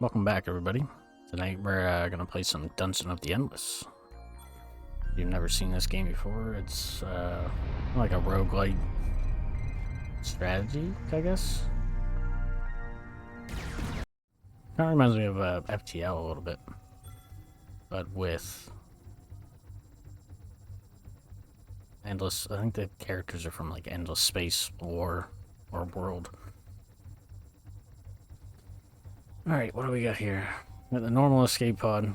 Welcome back, everybody. Tonight we're gonna play some Dungeon of the Endless. If you've never seen this game before, it's like a roguelike strategy, I guess. Kind of reminds me of FTL a little bit, but with endless. I think the characters are from like Endless Space or World. All right, what do we got here? We got the normal escape pod.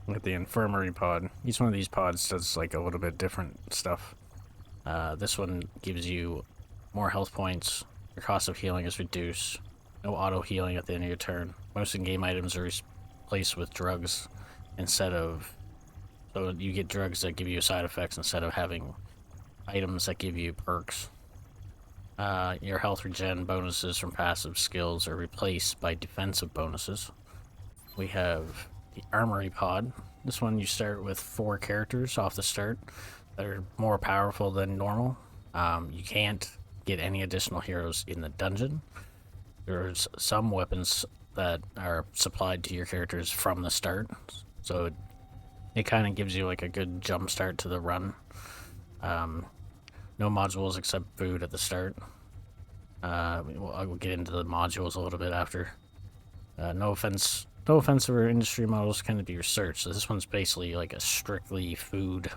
With the infirmary pod. Each one of these pods does like a little bit different stuff. This one gives you more health points. Your cost of healing is reduced. No auto healing at the end of your turn. Most in-game items are replaced with drugs instead of... So you get drugs that give you side effects instead of having items that give you perks. Your health regen bonuses from passive skills are replaced by defensive bonuses. We have the Armory Pod. This one you start with 4 characters off the start that are more powerful than normal. You can't get any additional heroes in the dungeon. There's some weapons that are supplied to your characters from the start, so it kind of gives you like a good jump start to the run. No modules except food at the start. I will get into the modules a little bit after. No offensive or industry models can be researched. So this one's basically like a strictly food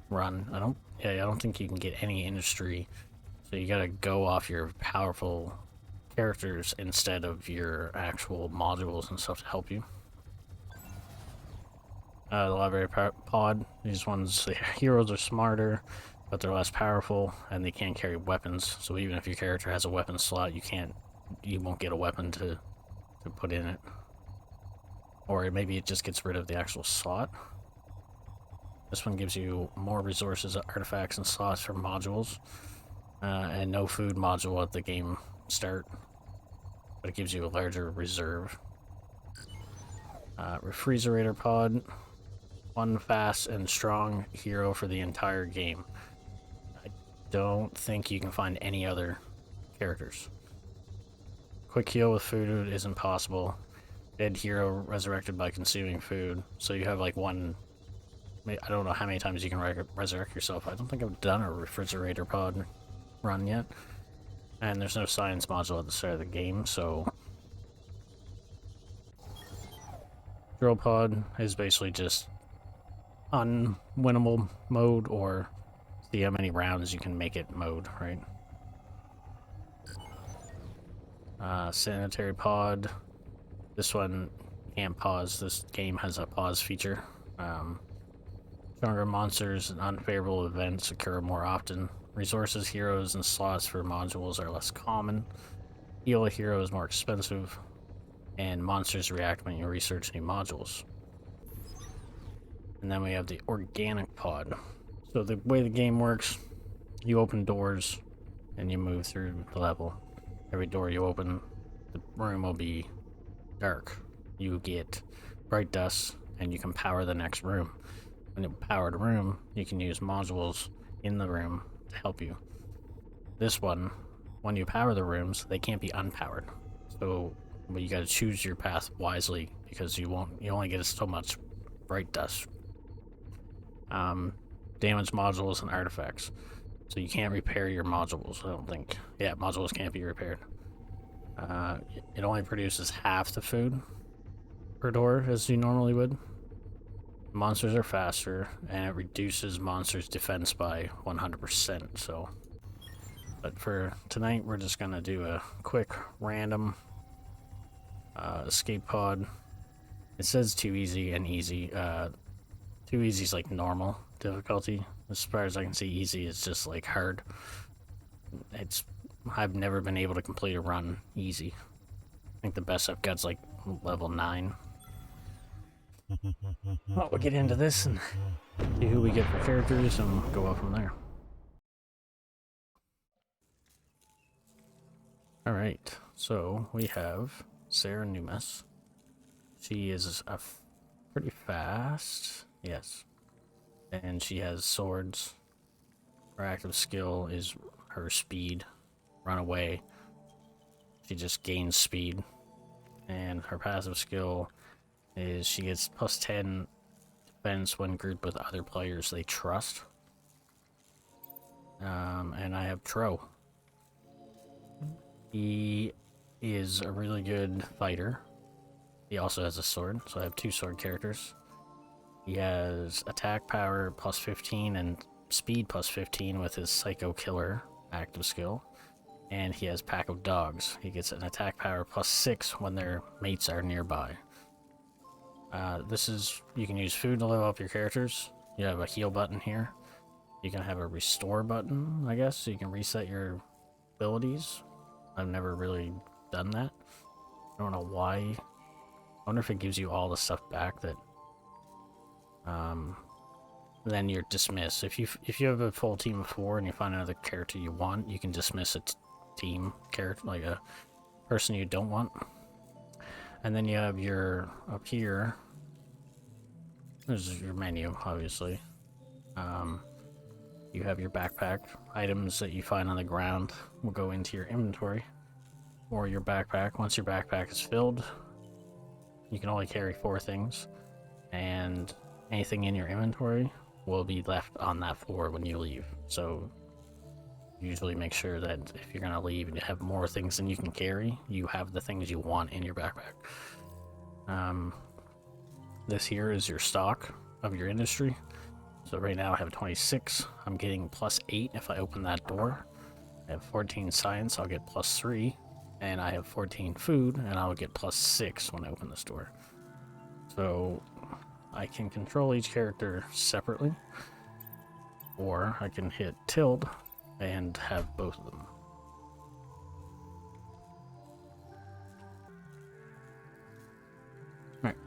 run. I don't think you can get any industry. So you gotta go off your powerful characters instead of your actual modules and stuff to help you. The library pod. These ones, the heroes are smarter, but they're less powerful, and they can't carry weapons. So even if your character has a weapon slot, you won't get a weapon to put in it. Or maybe it just gets rid of the actual slot. This one gives you more resources, artifacts, and slots for modules. And no food module at the game start. But it gives you a larger reserve. Refrigerator pod. One fast and strong hero for the entire game. I don't think you can find any other characters. Quick heal with food isn't possible. Dead hero resurrected by consuming food. So you have like one... I don't know how many times you can resurrect yourself. I don't think I've done a refrigerator pod run yet. And there's no science module at the start of the game, so... Drill pod is basically just unwinnable mode, or see how many rounds you can make it mode, right? Sanitary pod. This one can't pause. This game has a pause feature. Stronger monsters and unfavorable events occur more often. Resources, heroes, and slots for modules are less common. Heal a hero is more expensive. And monsters react when you research new modules. And then we have the organic pod. So the way the game works, you open doors and you move through the level. Every door you open, the room will be dark. You get bright dust and you can power the next room. When you power the room, you can use modules in the room to help you. This one, when you power the rooms, they can't be unpowered. So you gotta choose your path wisely because you only get so much bright dust. Damage modules and artifacts. So you can't repair your modules, I don't think. Yeah, modules can't be repaired. It only produces half the food per door as you normally would. Monsters are faster, and it reduces monsters' defense by 100%, so... But for tonight, we're just gonna do a quick, random escape pod. It says too easy and easy. Too easy is like normal difficulty. As far as I can see, easy is just like hard. I've never been able to complete a run easy. I think the best I've got is like level 9. Well, we'll get into this and see who we get for characters and go off from there. Alright, so we have Sarah Numas. She is pretty fast. Yes. And she has swords. Her active skill is her speed. Run away. She just gains speed. And her passive skill is she gets plus 10 defense when grouped with other players they trust. And I have Tro. He is a really good fighter. He also has a sword, so I have 2 sword characters. He has attack power plus 15 and speed plus 15 with his Psycho Killer active skill. And he has Pack of Dogs. He gets an attack power plus 6 when their mates are nearby. You can use food to level up your characters. You have a heal button here. You can have a restore button, I guess, so you can reset your abilities. I've never really done that. I don't know why. I wonder if it gives you all the stuff back that then you're dismissed. If you have a full team of 4 and you find another character you want, you can dismiss a team character, like a person you don't want. And then you have your, up here, there's your menu, obviously. You have your backpack. Items that you find on the ground will go into your inventory or your backpack. Once your backpack is filled, you can only carry 4 things, and anything in your inventory will be left on that floor when you leave. So usually make sure that if you're going to leave and you have more things than you can carry, you have the things you want in your backpack. This here is your stock of your industry. So right now I have 26. I'm getting plus 8 if I open that door. I have 14 science, I'll get plus 3. And I have 14 food, and I'll get plus 6 when I open this door. So I can control each character separately, or I can hit tilde and have both of them. Alright.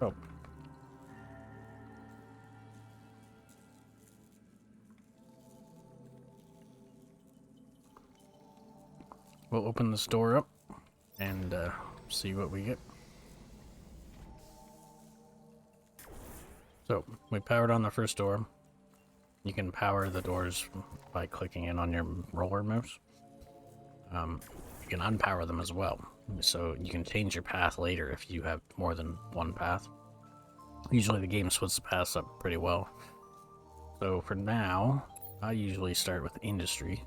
Oh. We'll open this door up and see what we get. So, we powered on the first door. You can power the doors by clicking in on your roller mouse. You can unpower them as well. So you can change your path later if you have more than one path. Usually the game splits the paths up pretty well. So for now, I usually start with industry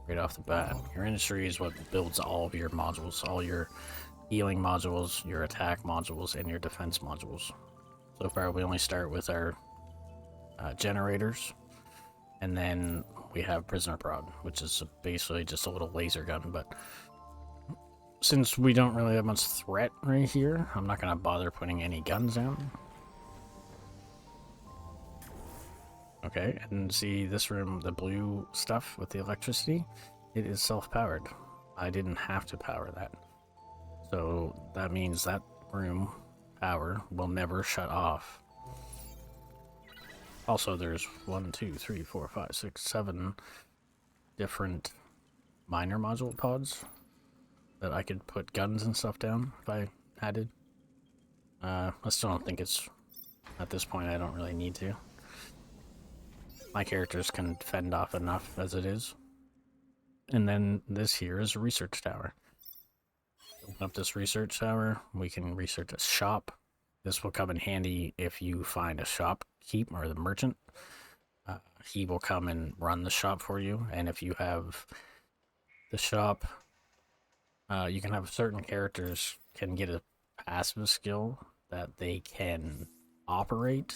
right off the bat. Your industry is what builds all of your modules, all your healing modules, your attack modules, and your defense modules. So far we only start with our generators, and then we have prisoner prod, which is basically just a little laser gun. But since we don't really have much threat right here, I'm not going to bother putting any guns down. Okay, and see this room, the blue stuff with the electricity, it is self-powered. I didn't have to power that. So that means that room power will never shut off. Also, there's 1, 2, 3, 4, 5, 6, 7 different miner module pods that I could put guns and stuff down if I had to. I still don't think it's, at this point, I don't really need to. My characters can fend off enough as it is. And then this here is a research tower. Open up this research tower, we can research a shop. This will come in handy if you find a shopkeep or the merchant. He will come and run the shop for you. And if you have the shop, you can have certain characters can get a passive skill that they can operate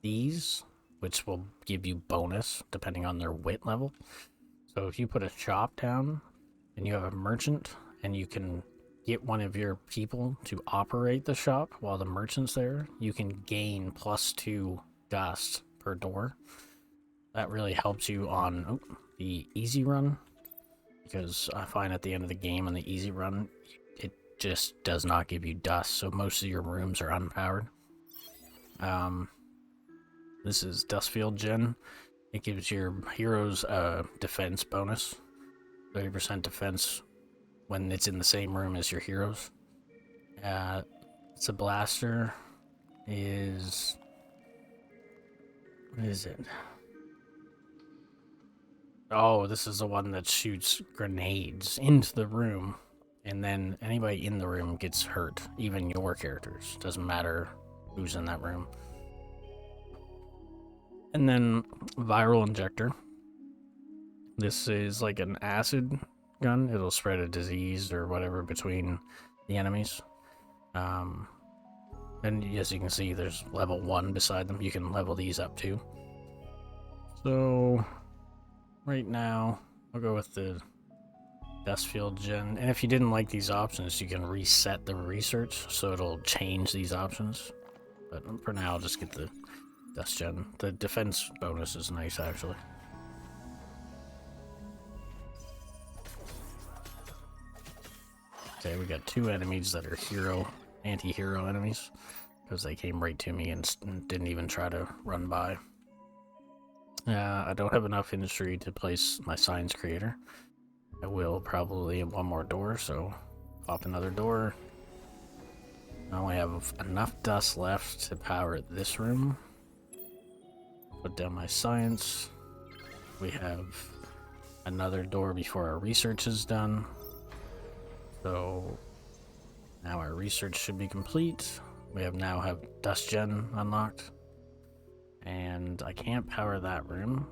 these, which will give you bonus depending on their wit level. So if you put a shop down and you have a merchant and you can get one of your people to operate the shop while the merchant's there, you can gain +2 dust per door. That really helps you on the easy run, because I find at the end of the game on the easy run, it just does not give you dust, so most of your rooms are unpowered. This is Dustfield Gen. It gives your heroes a defense bonus, 30% defense when it's in the same room as your heroes. It's a blaster. What is it? Oh, this is the one that shoots grenades into the room And then anybody in the room gets hurt, even your characters. Doesn't matter who's in that room. And then viral injector. This is like an acid gun. It'll spread a disease or whatever between the enemies. And as you can see, there's level 1 beside them. You can level these up too. So right now, I'll go with the Dust Field Gen. And if you didn't like these options, you can reset the research, so it'll change these options. But for now, I'll just get the Dust Gen. The defense bonus is nice, actually. Okay, we got 2 enemies that are anti-hero enemies, because they came right to me and didn't even try to run by. I don't have enough industry to place my science creator. I will probably in one more door, so pop another door. I only have enough dust left to power this room. Put down my science. We have another door before our research is done. So now our research should be complete. We now have Dust Gen unlocked. And I can't power that room,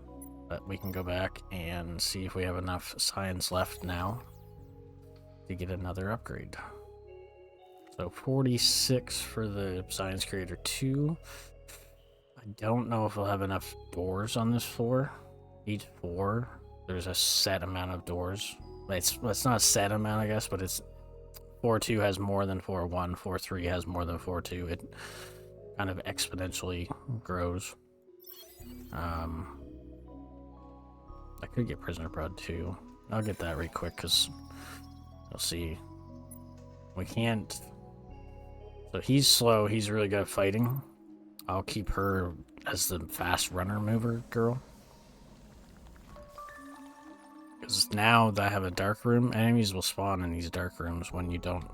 but we can go back and see if we have enough science left now to get another upgrade. So 46 for the Science Creator 2. I don't know if we'll have enough doors on this floor. Each floor, there's a set amount of doors. It's not a set amount, I guess, but it's floor 2 has more than floor 1. Floor 3 has more than floor 2. It kind of exponentially grows. I could get Prisoner Blood too. I'll get that right quick because you'll see. We can't. So he's slow. He's really good at fighting. I'll keep her as the fast runner mover girl. Because now that I have a dark room, enemies will spawn in these dark rooms when you don't.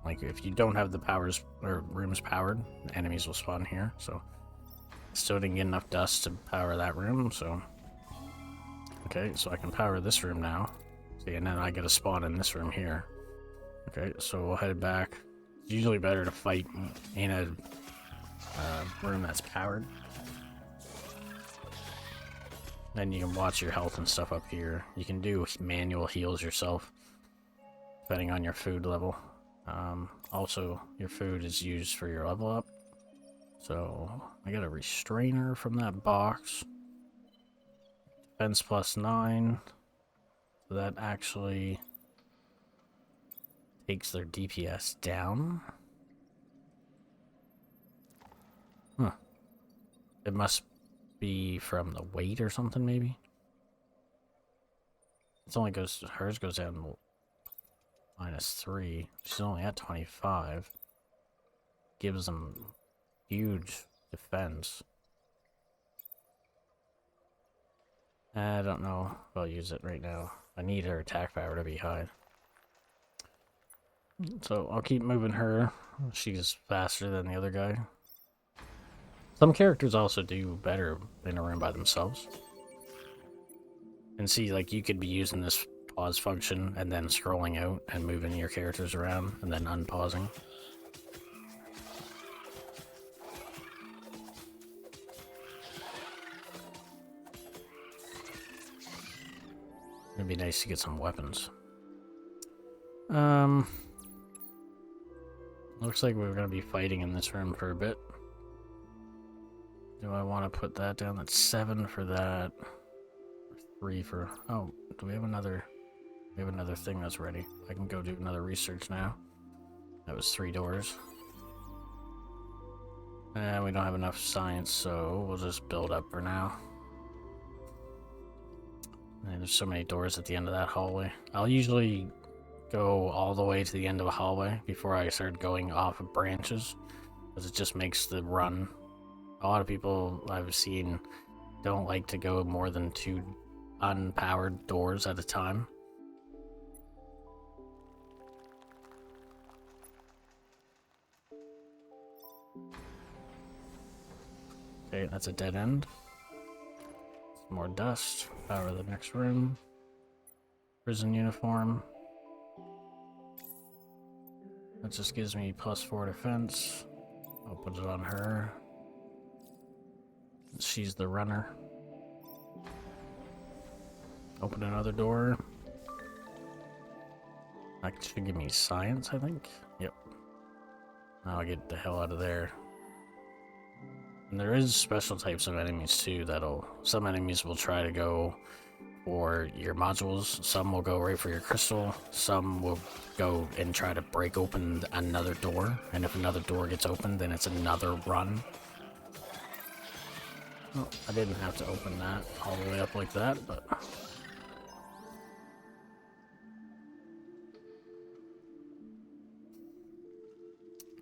Like, if you don't have the powers or rooms powered, enemies will spawn here. So, still didn't get enough dust to power that room, so. Okay, so I can power this room now. See, and then I get a spawn in this room here. Okay, so we'll head back. It's usually better to fight in a room that's powered. Then you can watch your health and stuff up here. You can do manual heals yourself, depending on your food level. Also, your food is used for your level up. So, I got a restrainer from that box. Defense plus 9. So that actually takes their DPS down. Huh. It must be from the weight or something, maybe? It's only hers goes down -3. She's only at 25. Gives them huge defense. I don't know if I'll use it right now. I need her attack power to be high. So I'll keep moving her. She's faster than the other guy. Some characters also do better in a room by themselves. And see, like, you could be using this pause function and then scrolling out and moving your characters around and then unpausing. It'd be nice to get some weapons. Looks like we're gonna be fighting in this room for a bit. Do I want to put that down? That's 7 for that. 3 for... Oh, do we have another... We have another thing that's ready. I can go do another research now. That was 3 doors. And we don't have enough science, so we'll just build up for now. And there's so many doors at the end of that hallway. I'll usually go all the way to the end of a hallway before I start going off of branches, because it just makes the run. A lot of people I've seen don't like to go more than 2 unpowered doors at a time. Okay, that's a dead end. Some more dust. Power the next room. Prison uniform. That just gives me +4 defense. I'll put it on her. She's the runner. Open another door. That should give me science, I think. Yep. I'll get the hell out of there. And there is special types of enemies too some enemies will try to go for your modules, some will go right for your crystal, some will go and try to break open another door, and if another door gets opened, then it's another run. Oh, I didn't have to open that all the way up like that, but...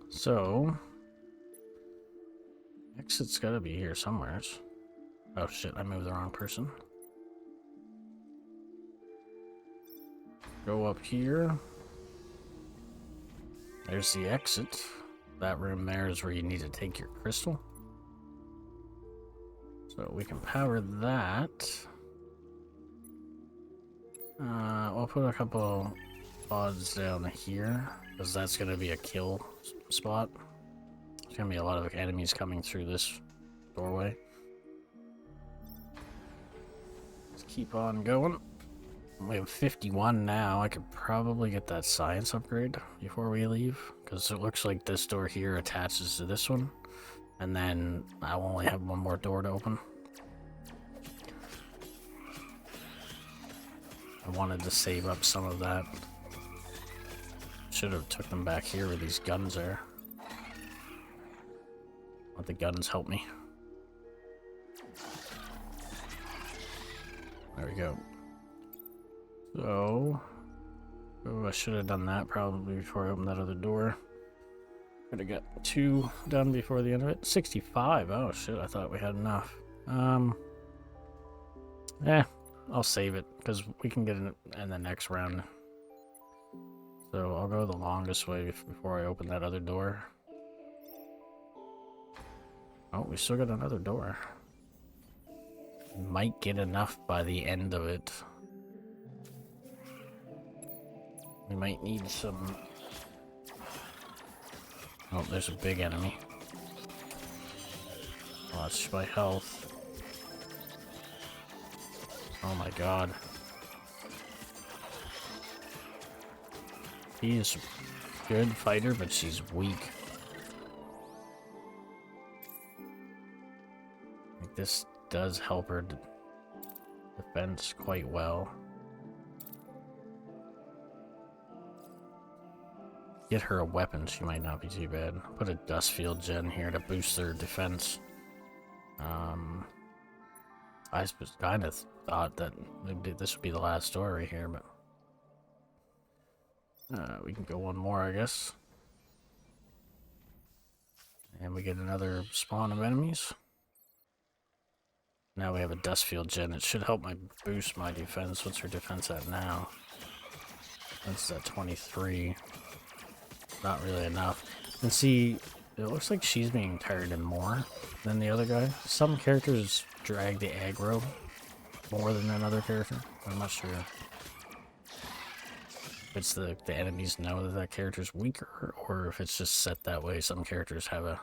So... Exit's gotta be here somewhere. Oh shit, I moved the wrong person. Go up here. There's the exit. That room there is where you need to take your crystal. So we can power that. We'll put a couple pods down here, because that's going to be a kill spot. There's going to be a lot of enemies coming through this doorway. Let's keep on going. We have 51 now. I could probably get that science upgrade before we leave, because it looks like this door here attaches to this one, and then I'll only have one more door to open. I wanted to save up some of that. Should have took them back here where these guns are. Let the guns help me. There we go. So, I should have done that probably before I opened that other door. Could have got 2 done before the end of it. 65. Oh shit! I thought we had enough. I'll save it because we can get it in the next round. So I'll go the longest way before I open that other door. Oh, we still got another door. Might get enough by the end of it. We might need some... Oh, there's a big enemy. Watch my health. Oh my god. She is a good fighter, but she's weak. Like, this does help her defense quite well. Get her a weapon, she might not be too bad. Put a Dustfield Gen here to boost her defense. I kind of thought that maybe this would be the last door right here, but... we can go one more, I guess. And we get another spawn of enemies. Now we have a Dustfield Gen. It should help boost my defense. What's her defense at now? That's at 23. Not really enough. And see, it looks like she's being tired more than the other guy. Some characters drag the aggro more than another character. I'm not sure if it's the enemies know that that character's weaker, or if it's just set that way. Some characters have a...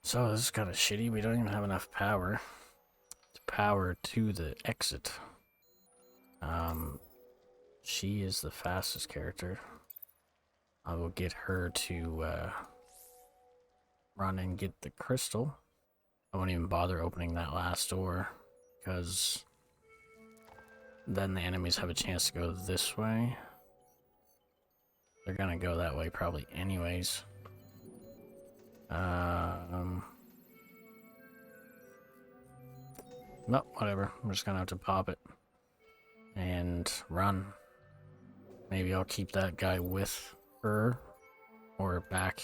So this is kind of shitty. We don't even have enough power to power to the exit. She is the fastest character. I will get her to run and get the crystal. I won't even bother opening that last door, because then the enemies have a chance to go this way. They're gonna go that way probably anyways. No, whatever. I'm just gonna have to pop it and run. Maybe I'll keep that guy with her or back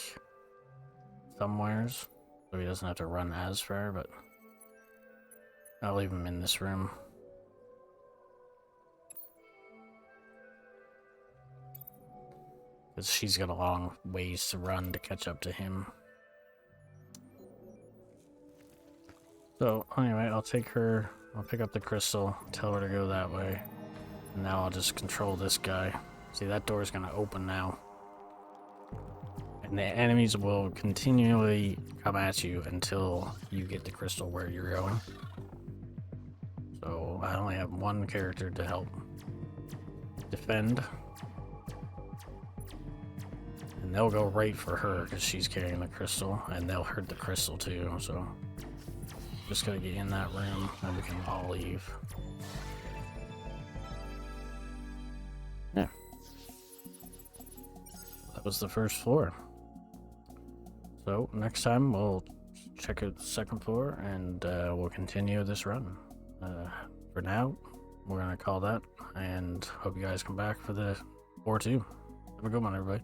somewheres so he doesn't have to run as far, but I'll leave him in this room. Because she's got a long ways to run to catch up to him. So anyway, I'll take her, I'll pick up the crystal, tell her to go that way. And now I'll just control this guy. See, that door's gonna open now. And the enemies will continually come at you until you get the crystal where you're going. So I only have one character to help defend. And they'll go right for her because she's carrying the crystal, and they'll hurt the crystal too, so just gotta get in that room and we can all leave. Yeah. That was the first floor. So next time we'll check out the second floor and we'll continue this run. For now, we're gonna call that, and hope you guys come back for the floor 2. Have a good one, everybody.